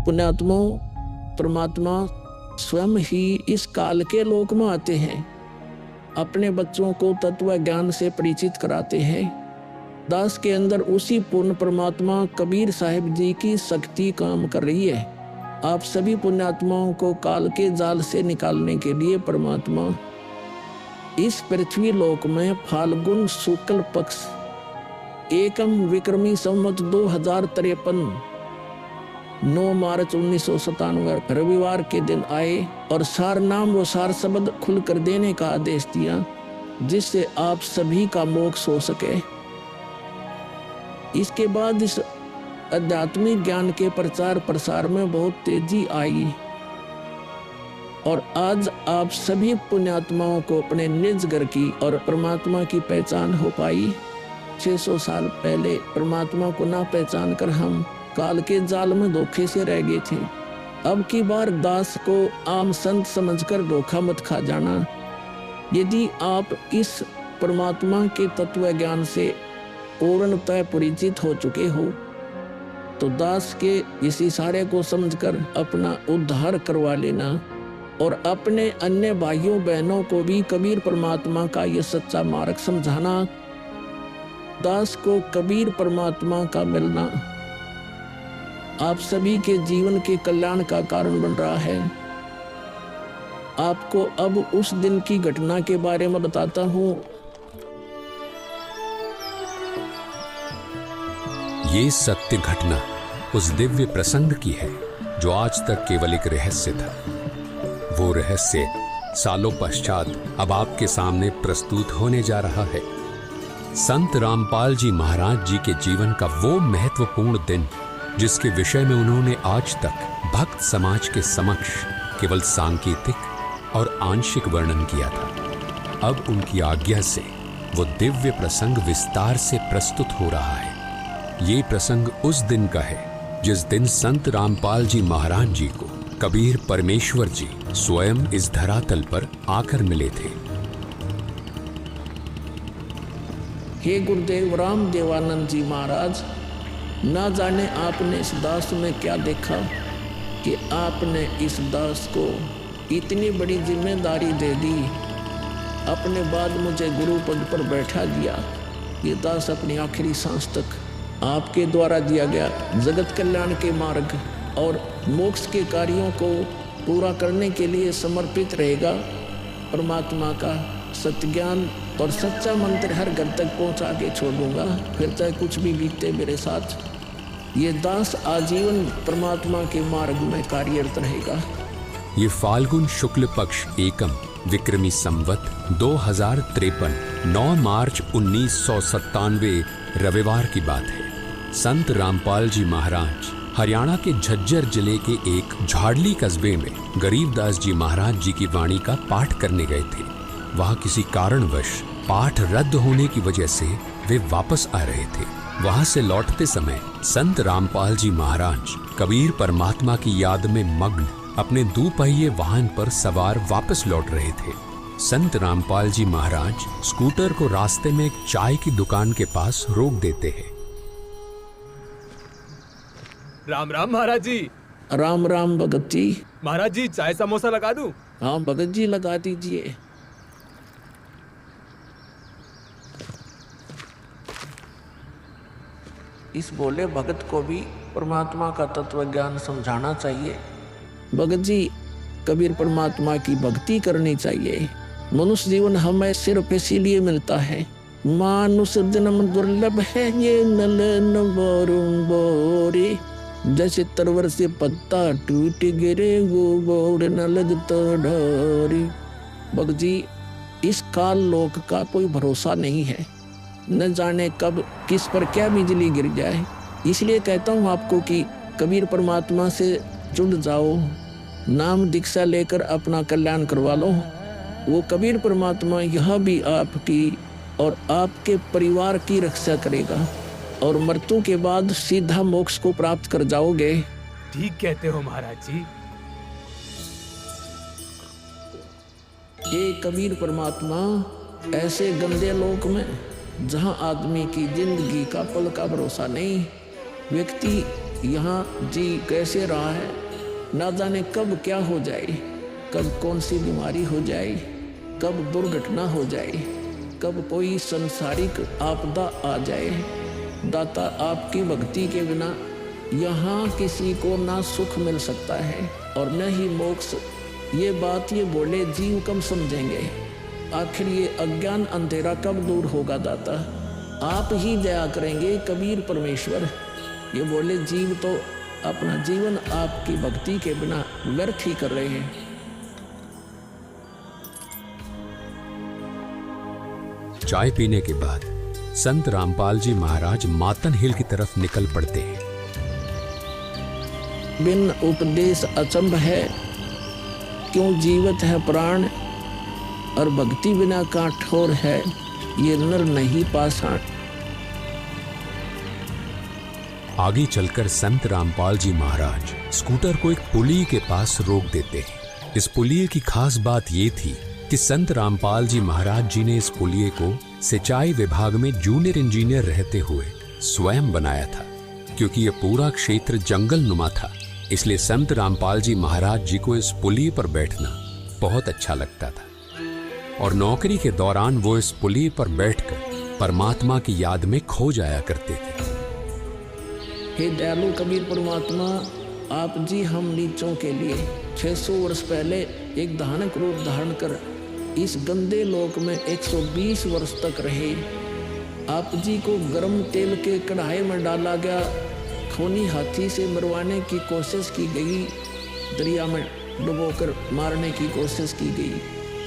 पुण्यात्माओं, परमात्मा स्वयं ही इस काल के लोक में आते हैं, अपने बच्चों को तत्व ज्ञान से परिचित कराते हैं। दास के अंदर उसी पूर्ण परमात्मा कबीर साहिब जी की शक्ति काम कर रही है। आप सभी पुण्यात्माओं को काल के जाल से निकालने के लिए परमात्मा इस पृथ्वी लोक में फाल्गुन शुक्ल पक्ष एकम विक्रमी संवत 2053 9 मार्च 1997 रविवार के दिन आए और सार नाम व सार शब्द खुल कर देने का आदेश दिया, जिससे आप सभी का मोक्ष हो सके। इसके बाद इस आध्यात्मिक ज्ञान के प्रचार प्रसार में बहुत तेजी आई और आज आप सभी पुण्यात्माओं को अपने निज घर की और परमात्मा की पहचान हो पाई। 600 साल पहले परमात्मा को ना पहचान कर हम काल के जाल में धोखे से रह गए थे। अब की बार दास को आम संत समझकर धोखा मत खा जाना। यदि आप इस परमात्मा के तत्व ज्ञान से पूर्णतः परिचित हो चुके हो तो दास के इस इशारे को समझकर अपना उद्धार करवा लेना और अपने अन्य भाइयों बहनों को भी कबीर परमात्मा का यह सच्चा मार्ग समझाना। दास को कबीर परमात्मा का मिलना आप सभी के जीवन के कल्याण का कारण बन रहा है। आपको अब उस दिन की घटना के बारे में बताता हूँ। ये सत्य घटना उस दिव्य प्रसंग की है जो आज तक केवल एक रहस्य था। वो रहस्य सालों पश्चात अब आपके सामने प्रस्तुत होने जा रहा है। संत रामपाल जी महाराज जी के जीवन का वो महत्वपूर्ण दिन जिसके विषय में उन्होंने आज तक भक्त समाज के समक्ष केवल सांकेतिक और आंशिक वर्णन किया था, अब उनकी आज्ञा से वो दिव्य प्रसंग विस्तार से प्रस्तुत हो रहा है। ये प्रसंग उस दिन का है जिस दिन संत रामपाल जी महाराज जी को कबीर परमेश्वर जी स्वयं इस धरातल पर आकर मिले थे। हे गुरुदेव राम देवानंद जी महाराज, ना जाने आपने इस दास में क्या देखा कि आपने इस दास को इतनी बड़ी जिम्मेदारी दे दी। अपने बाद मुझे गुरु पद पर बैठा दिया। ये दास अपनी आखिरी सांस तक आपके द्वारा दिया गया जगत कल्याण के मार्ग और मोक्ष के कार्यों को पूरा करने के लिए समर्पित रहेगा। परमात्मा का सत्य ज्ञान और सच्चा मंत्र हर घर तक पहुंचा के छोड़ दूंगा, फिर चाहे कुछ भी बीते मेरे साथ। ये दास आजीवन परमात्मा के मार्ग में कार्यरत रहेगा। ये फाल्गुन शुक्ल पक्ष एकम विक्रमी संवत 2053 9 मार्च 1997 रविवार की बात है। संत रामपाल जी महाराज हरियाणा के झज्जर जिले के एक झाड़ली कस्बे में गरीबदास जी महाराज जी की वाणी का पाठ करने गए थे। वहां किसी कारणवश पाठ रद्द होने की वजह से वे वापस आ रहे थे। वहां से लौटते समय संत रामपाल जी महाराज कबीर परमात्मा की याद में मग्न अपने दोपहिए वाहन पर सवार वापस लौट रहे थे। संत रामपाल जी महाराज स्कूटर को रास्ते में एक चाय की दुकान के पास रोक देते हैं। राम राम महाराज जी। राम राम भगत जी। महाराज जी चाय समोसा लगा दूं? हाँ भगत जी लगा दीजिए। इस भोले भगत को भी परमात्मा का तत्व ज्ञान समझाना चाहिए। भगत जी, कबीर परमात्मा की भक्ति करनी चाहिए। मनुष्य जीवन हमें सिर्फ इसीलिए मिलता है। मानुष जन्म दुर्लभ है ये नलन बोरे, जैसे तरवर से पत्ता टूट गिरे वो बोर न लगता डोरी। भगत जी, इस काल लोक का कोई भरोसा नहीं है, न जाने कब किस पर क्या बिजली गिर जाए। इसलिए कहता हूँ आपको कि कबीर परमात्मा से जुड़ जाओ, नाम दीक्षा लेकर अपना कल्याण करवा लो। वो कबीर परमात्मा यह भी आपकी और आपके परिवार की रक्षा करेगा और मृत्यु के बाद सीधा मोक्ष को प्राप्त कर जाओगे। ठीक कहते हो महाराज जी। ये कबीर परमात्मा ऐसे गंदे लोक में जहां आदमी की जिंदगी का पल का भरोसा नहीं, व्यक्ति यहाँ जी कैसे रहा है, ना जाने कब क्या हो जाए, कब कौन सी बीमारी हो जाए, कब दुर्घटना हो जाए, कब कोई संसारिक आपदा आ जाए। दाता, आपकी भक्ति के बिना यहाँ किसी को ना सुख मिल सकता है और न ही मोक्ष। ये बात ये बोले जीव कब समझेंगे? आखिर ये अज्ञान अंधेरा कब दूर होगा दाता? आप ही दया करेंगे कबीर परमेश्वर। ये बोले जीव तो अपना जीवन आपकी भक्ति के बिना व्यर्थ ही कर रहे हैं। चाय पीने के बाद संत रामपाल जी महाराज मातन हिल की तरफ निकल पड़ते हैं। बिन उपदेश अचंभ है, क्यों जीवत है प्राण, और भक्ति बिना काठोर है, ये नर नहीं पाषाण। आगे चलकर संत रामपाल जी महाराज स्कूटर को एक पुलिये के पास रोक देते हैं। इस पुलिये की खास बात ये थी कि संत रामपाल जी महाराज जी ने इस पुलिये को सिंचाई विभाग में जूनियर इंजीनियर रहते हुए स्वयं बनाया था। क्योंकि यह पूरा क्षेत्र जंगल नुमा था, इसलिए संत रामपाल जी महाराज जी को इस पुलिये पर बैठना बहुत अच्छा लगता था और नौकरी के दौरान वो इस पुलिये पर बैठकर परमात्मा की याद में खो जाया करते थे। हे दयालु कबीर परमात्मा, आप जी हम नीचों के लिए 600 वर्ष पहले एक धानक रूप धारण कर इस गंदे लोक में 120 वर्ष तक रहे। आप जी को गर्म तेल के कढ़ाई में डाला गया, खूनी हाथी से मरवाने की कोशिश की गई, दरिया में डुबोकर मारने की कोशिश की गई।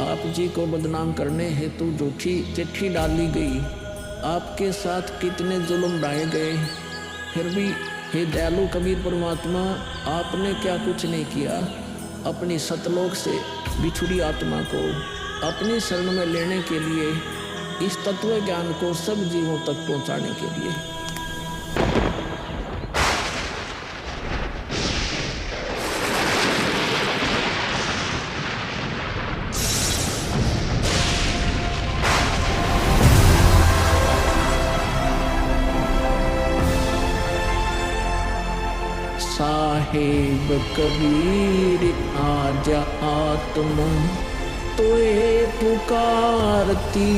आप जी को बदनाम करने हेतु झूठी चिट्ठी डाली गई। आपके साथ कितने जुल्म ढाए गए, फिर भी हे दयालु कबीर परमात्मा, आपने क्या कुछ नहीं किया। अपनी सतलोक से बिछुड़ी आत्मा को अपनी शरण में लेने के लिए, इस तत्व ज्ञान को सब जीवों तक पहुंचाने के लिए। साहेब कबीर आजा आत्मा तोए पुकारती,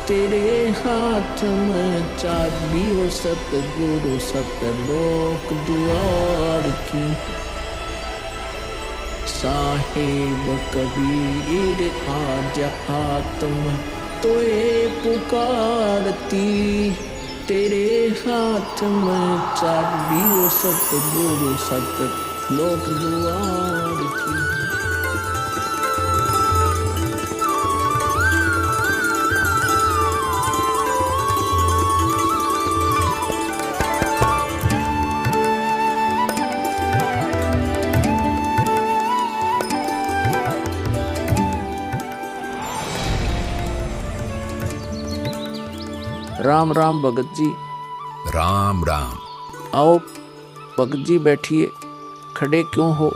तेरे हाथ में चाबी हो सतगुरु सतलोक द्वार की। साहेब कबीर आजा आत्मा तोए पुकारती, तेरे हाथ में चाबी हो सतगुरु सतलोक द्वार की। राम राम भगत जी। राम राम। आओ भगत जी बैठिए, खड़े क्यों हो?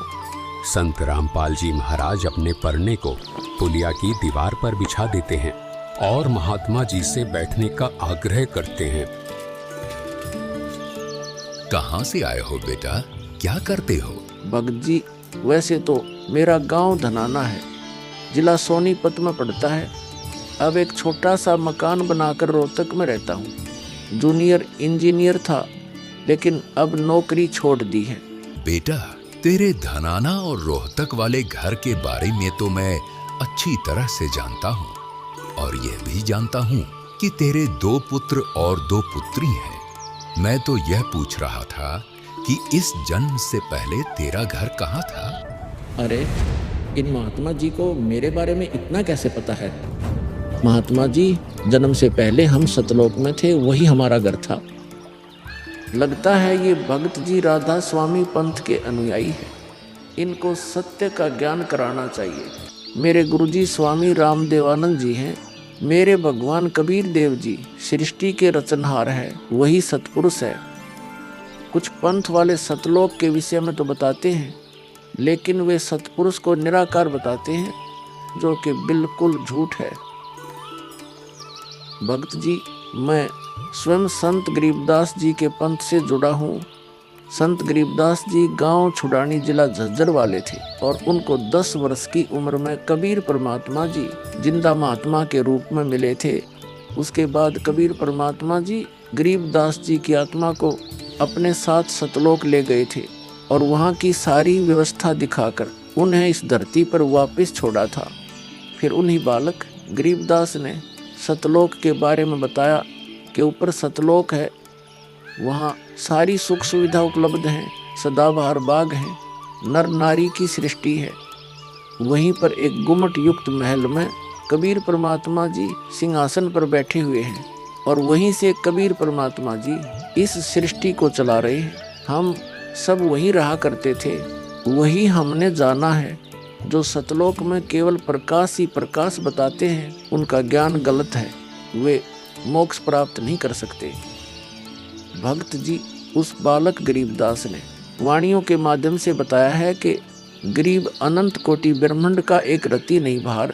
संत रामपाल जी महाराज अपने परने को पुलिया की दीवार पर बिछा देते हैं और महात्मा जी से बैठने का आग्रह करते हैं। कहाँ से आए हो बेटा, क्या करते हो? भगत जी, वैसे तो मेरा गांव धनाना है, जिला सोनीपत में पड़ता है। अब एक छोटा सा मकान बनाकर रोहतक में रहता हूँ। जूनियर इंजीनियर था, लेकिन अब नौकरी छोड़ दी है। बेटा, तेरे धनाना और रोहतक वाले घर के बारे में तो मैं अच्छी तरह से जानता हूँ और यह भी जानता हूँ कि तेरे 2 पुत्र और 2 पुत्री हैं। मैं तो यह पूछ रहा था कि इस जन्म से पहले तेरा घर कहाँ था? अरे, इन महात्मा जी को मेरे बारे में इतना कैसे पता है? महात्मा जी, जन्म से पहले हम सतलोक में थे, वही हमारा घर था। लगता है ये भगत जी राधा स्वामी पंथ के अनुयायी हैं। इनको सत्य का ज्ञान कराना चाहिए। मेरे गुरुजी स्वामी रामदेवानंद जी हैं। मेरे भगवान कबीर देव जी सृष्टि के रचनहार हैं, वही सतपुरुष है। कुछ पंथ वाले सतलोक के विषय में तो बताते हैं, लेकिन वे सतपुरुष को निराकार बताते हैं, जो कि बिल्कुल झूठ है। भक्त जी, मैं स्वयं संत गरीबदास जी के पंथ से जुड़ा हूँ। संत गरीबदास जी गांव छुड़ानी जिला झज्जर वाले थे और उनको 10 वर्ष की उम्र में कबीर परमात्मा जी जिंदा महात्मा के रूप में मिले थे। उसके बाद कबीर परमात्मा जी गरीबदास जी की आत्मा को अपने साथ सतलोक ले गए थे और वहाँ की सारी व्यवस्था दिखाकर उन्हें इस धरती पर वापस छोड़ा था। फिर उन्हीं बालक गरीबदास ने सतलोक के बारे में बताया कि ऊपर सतलोक है, वहाँ सारी सुख सुविधा उपलब्ध हैं, सदाबहार बाग हैं, नर नारी की सृष्टि है। वहीं पर एक गुम्मट युक्त महल में कबीर परमात्मा जी सिंहासन पर बैठे हुए हैं और वहीं से कबीर परमात्मा जी इस सृष्टि को चला रहे हैं। हम सब वहीं रहा करते थे, वही हमने जाना है। जो सतलोक में केवल प्रकाश ही प्रकाश बताते हैं उनका ज्ञान गलत है, वे मोक्ष प्राप्त नहीं कर सकते। भक्त जी उस बालक गरीबदास ने वाणियों के माध्यम से बताया है कि गरीब अनंत कोटि ब्रह्मांड का एक रति नहीं भार,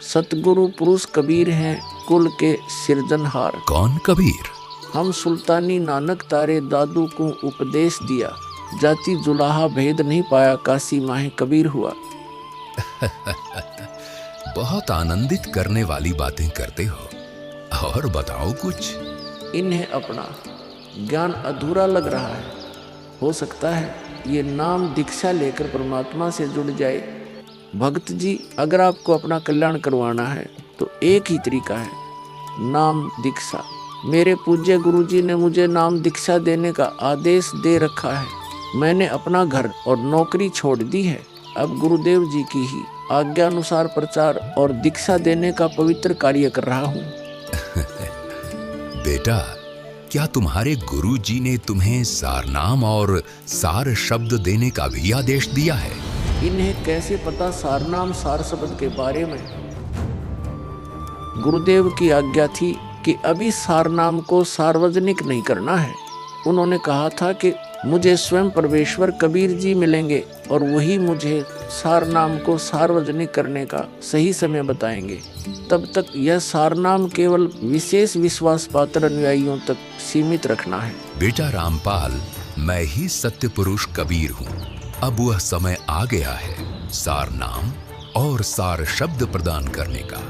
सतगुरु पुरुष कबीर हैं कुल के सिरजनहार। कौन कबीर? हम सुल्तानी नानक तारे दादू को उपदेश दिया, जाति जुलाहा भेद नहीं पाया, काशी माहे कबीर हुआ। बहुत आनंदित करने वाली बातें करते हो, और बताओ कुछ। इन्हें अपना ज्ञान अधूरा लग रहा है, हो सकता है ये नाम दीक्षा लेकर परमात्मा से जुड़ जाए। भक्त जी अगर आपको अपना कल्याण करवाना है तो एक ही तरीका है, नाम दीक्षा। मेरे पूज्य गुरु जी ने मुझे नाम दीक्षा देने का आदेश दे रखा है। मैंने अपना घर और नौकरी छोड़ दी है, अब गुरुदेव जी की ही आज्ञा अनुसार प्रचार और दीक्षा देने का पवित्र कार्य कर रहा हूँ। बेटा, क्या तुम्हारे गुरु जी ने तुम्हें सारनाम और सार शब्द देने का भी आदेश दिया है? इन्हें कैसे पता सारनाम सार शब्द के बारे में? गुरुदेव की आज्ञा थी कि अभी सारनाम को सार्वजनिक नहीं करना है। उन्होंने कहा था कि मुझे स्वयं परमेश्वर कबीर जी मिलेंगे और वही मुझे सारनाम को सार्वजनिक करने का सही समय बताएंगे। तब तक यह सारनाम केवल विशेष विश्वास पात्र अनुयायियों तक सीमित रखना है। बेटा रामपाल, मैं ही सत्य पुरुष कबीर हूँ। अब वह समय आ गया है सारनाम और सार शब्द प्रदान करने का।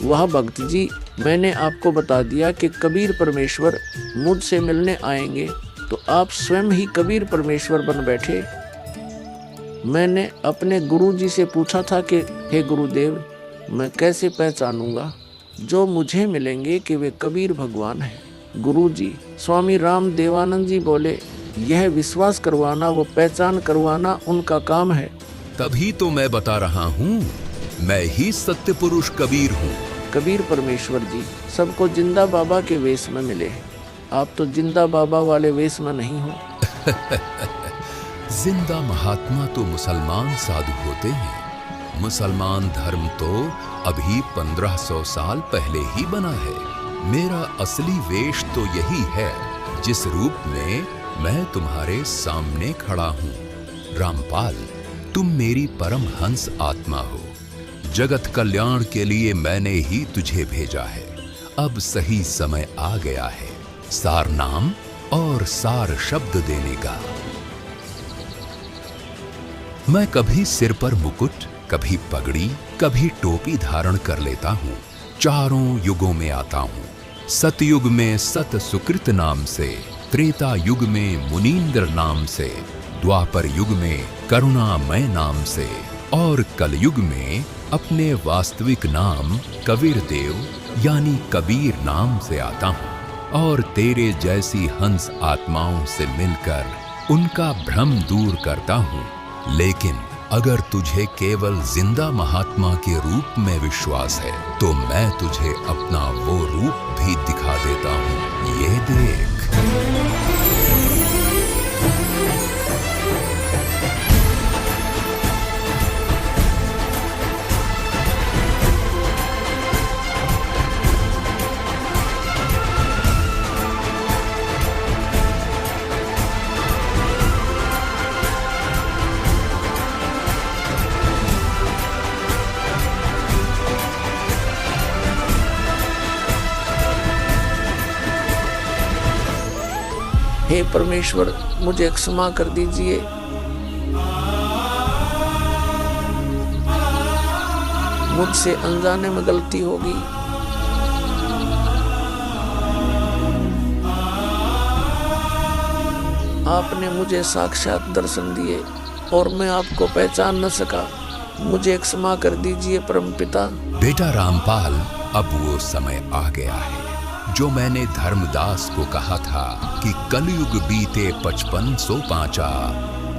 वह भक्त जी, मैंने आपको बता दिया कि कबीर परमेश्वर मुझसे मिलने आएंगे, तो आप स्वयं ही कबीर परमेश्वर बन बैठे। मैंने अपने गुरु जी से पूछा था कि हे गुरुदेव, मैं कैसे पहचानूंगा जो मुझे मिलेंगे कि वे कबीर भगवान हैं। गुरु जी स्वामी राम देवानंद जी बोले, यह विश्वास करवाना व पहचान करवाना उनका काम है। तभी तो मैं बता रहा हूँ, मैं ही सत्य पुरुष कबीर हूँ। कबीर परमेश्वर जी सबको जिंदा बाबा के वेश में मिले हैं, आप तो जिंदा बाबा वाले वेश में नहीं हो। जिंदा महात्मा तो मुसलमान साधु होते हैं। मुसलमान धर्म तो अभी 1500 साल पहले ही बना है। मेरा असली वेश तो यही है जिस रूप में मैं तुम्हारे सामने खड़ा हूँ। रामपाल, तुम मेरी परम हंस आत्मा हो। जगत कल्याण के लिए मैंने ही तुझे भेजा है। अब सही समय आ गया है सार नाम और सार शब्द देने का। मैं कभी सिर पर मुकुट, कभी पगड़ी, कभी टोपी धारण कर लेता हूँ। चारों युगों में आता हूँ। सतयुग में सत सुकृत नाम से, त्रेता युग में मुनींद्र नाम से, द्वापर युग में करुणामय नाम से और कलयुग में अपने वास्तविक नाम कबीर देव यानी कबीर नाम से आता हूँ और तेरे जैसी हंस आत्माओं से मिलकर उनका भ्रम दूर करता हूँ। लेकिन अगर तुझे केवल जिंदा महात्मा के रूप में विश्वास है तो मैं तुझे अपना वो रूप भी दिखा देता हूँ। ये देख। परमेश्वर मुझे क्षमा कर दीजिए। मुझसे अनजाने में गलती होगी। आपने मुझे साक्षात दर्शन दिए और मैं आपको पहचान न सका। मुझे क्षमा कर दीजिए परमपिता। बेटा रामपाल, अब वो समय आ गया है जो मैंने धर्मदास को कहा था कि कलयुग बीते 5500 पांचा,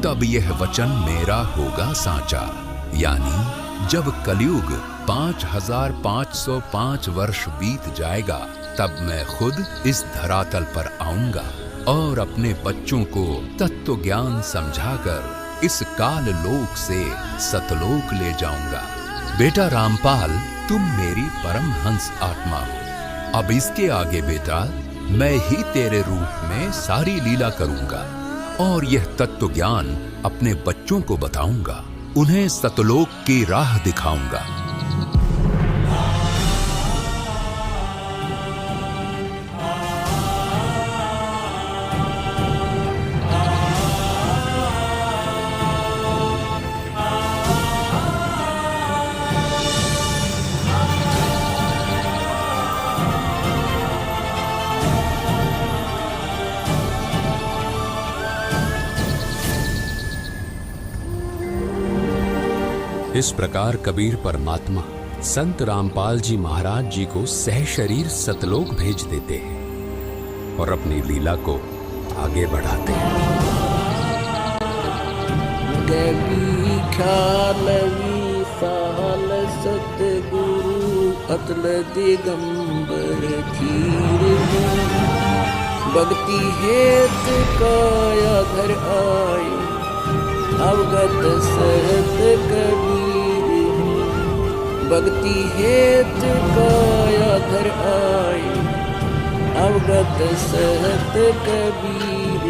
तब यह वचन मेरा होगा साचा। यानी जब कलयुग 5505 वर्ष बीत जाएगा, तब मैं खुद इस धरातल पर आऊंगा और अपने बच्चों को तत्व ज्ञान समझाकर इस काल लोक से सतलोक ले जाऊंगा। बेटा रामपाल, तुम मेरी परमहंस आत्मा हो। अब इसके आगे बेटा, मैं ही तेरे रूप में सारी लीला करूंगा और यह तत्व ज्ञान अपने बच्चों को बताऊंगा, उन्हें सतलोक की राह दिखाऊंगा। इस प्रकार कबीर परमात्मा संत रामपाल जी महाराज जी को सह शरीर सतलोक भेज देते हैं और अपनी लीला को आगे बढ़ाते हैं। गगी ख्यालवी साल सतगुरु अतल दिगंबर धीर भक्ति हेत काया धर आए अवगत सहत कबीर। भक्ति हेत काया धर आए अवगत सहत कबीर।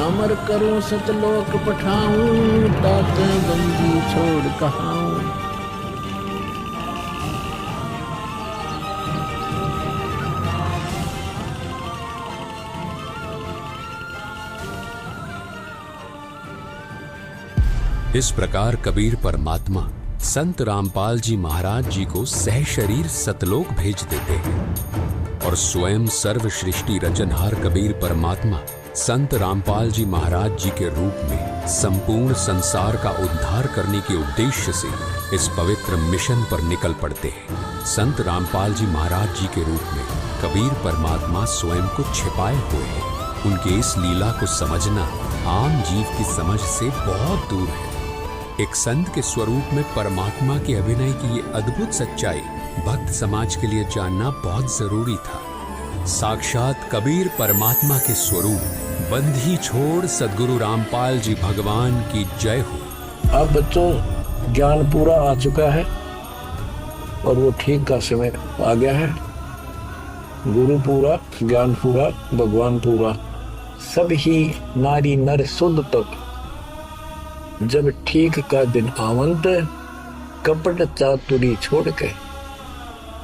अमर करूं सतलोक पठाऊं तात बंदी छोड़ कहाऊं। इस प्रकार कबीर परमात्मा संत रामपाल जी महाराज जी को सह शरीर सतलोक भेज देते हैं और स्वयं सर्व सृष्टि रचनहार कबीर परमात्मा संत रामपाल जी महाराज जी के रूप में संपूर्ण संसार का उद्धार करने के उद्देश्य से इस पवित्र मिशन पर निकल पड़ते हैं। संत रामपाल जी महाराज जी के रूप में कबीर परमात्मा स्वयं को छिपाए हुए हैं। उनके इस लीला को समझना आम जीव की समझ से बहुत दूर है। एक संत के स्वरूप में परमात्मा के अभिनय की ये अद्भुत सच्चाई भक्त समाज के लिए जानना बहुत जरूरी था। साक्षात कबीर परमात्मा के स्वरूप बंधी छोड़ सद्गुरु रामपाल जी भगवान की जय हो। अब बच्चों, ज्ञान पूरा आ चुका है और वो ठीक का समय आ गया है। गुरु पूरा, ज्ञान पूरा, भगवान पूरा, सब ही नारी नर शुद्ध तक। जब ठीक का दिन आवंत, कपट चातुरी छोड़ के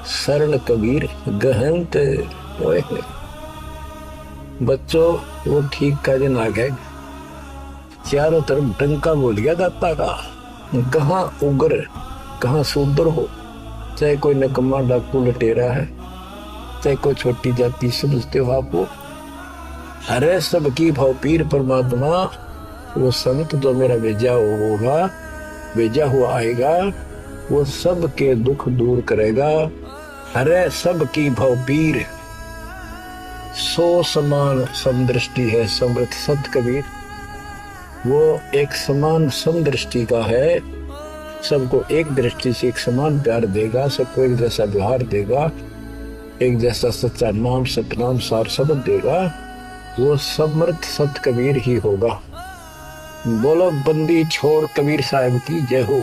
शरण कबीर गहनत। बच्चों, वो ठीक का दिन आ गया। चारों तरफ डंका बोल गया दाता का। कहाँ उग्र, कहाँ शूद्र हो, चाहे कोई नकम्मा डाकू लटेरा है, चाहे कोई छोटी जाति समझते हो आपको, अरे सबकी भाव पीर परमात्मा वो संत जो मेरा भेजा होगा, भेजा हुआ आएगा, वो सबके दुख दूर करेगा। अरे सबकी भाव पीर, सो समान समदृष्टि है समृत संत कबीर। वो एक समान समदृष्टि का है, सबको एक दृष्टि से एक समान प्यार देगा, सबको एक जैसा व्यवहार देगा, एक जैसा सच्चा नाम सतनाम सार शब्द देगा। वो समर्थ सत कबीर ही होगा। बोलो बंदी छोड़ कबीर साहब की जय हो।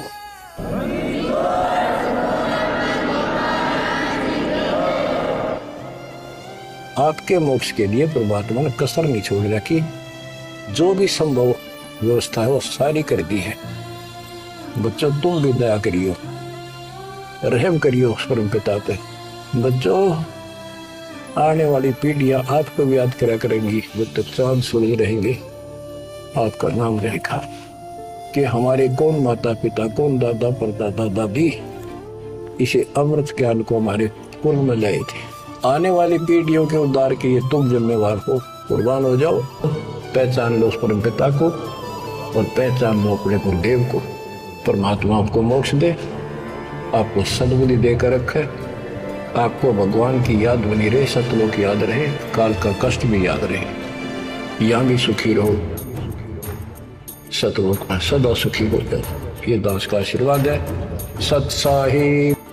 आपके मोक्ष के लिए परमात्मा ने कसर नहीं छोड़ रखी। जो भी संभव व्यवस्था है वो सारी कर दी है। बच्चों, तुम भी दया करियो, रहम करियो परम पिता पे। बच्चों, आने वाली पीढ़ियां आपको भी याद करा करेंगी। जब तक चांद सूरज रहेंगे आपका नाम रहेगा कि हमारे कौन माता पिता, कौन दादा परदादा दादी इसे अमृत ज्ञान को हमारे कुल में लाए थे। आने वाली पीढ़ियों के उद्धार के लिए तुम जिम्मेवार हो, कुर्बान हो जाओ। पहचान लो उस परम पिता को और पहचान लो अपने गुरुदेव को। परमात्मा आपको मोक्ष दे, आपको सद्बुद्धि देकर रखे, आपको भगवान की याद बनी रहे, सतलोक याद रहे, काल का कष्ट भी याद रहे। यहाँ भी सुखी रहो, सतलोक में सदा सुखी हो जाए। ये दास का आशीर्वाद है। सत साहिब।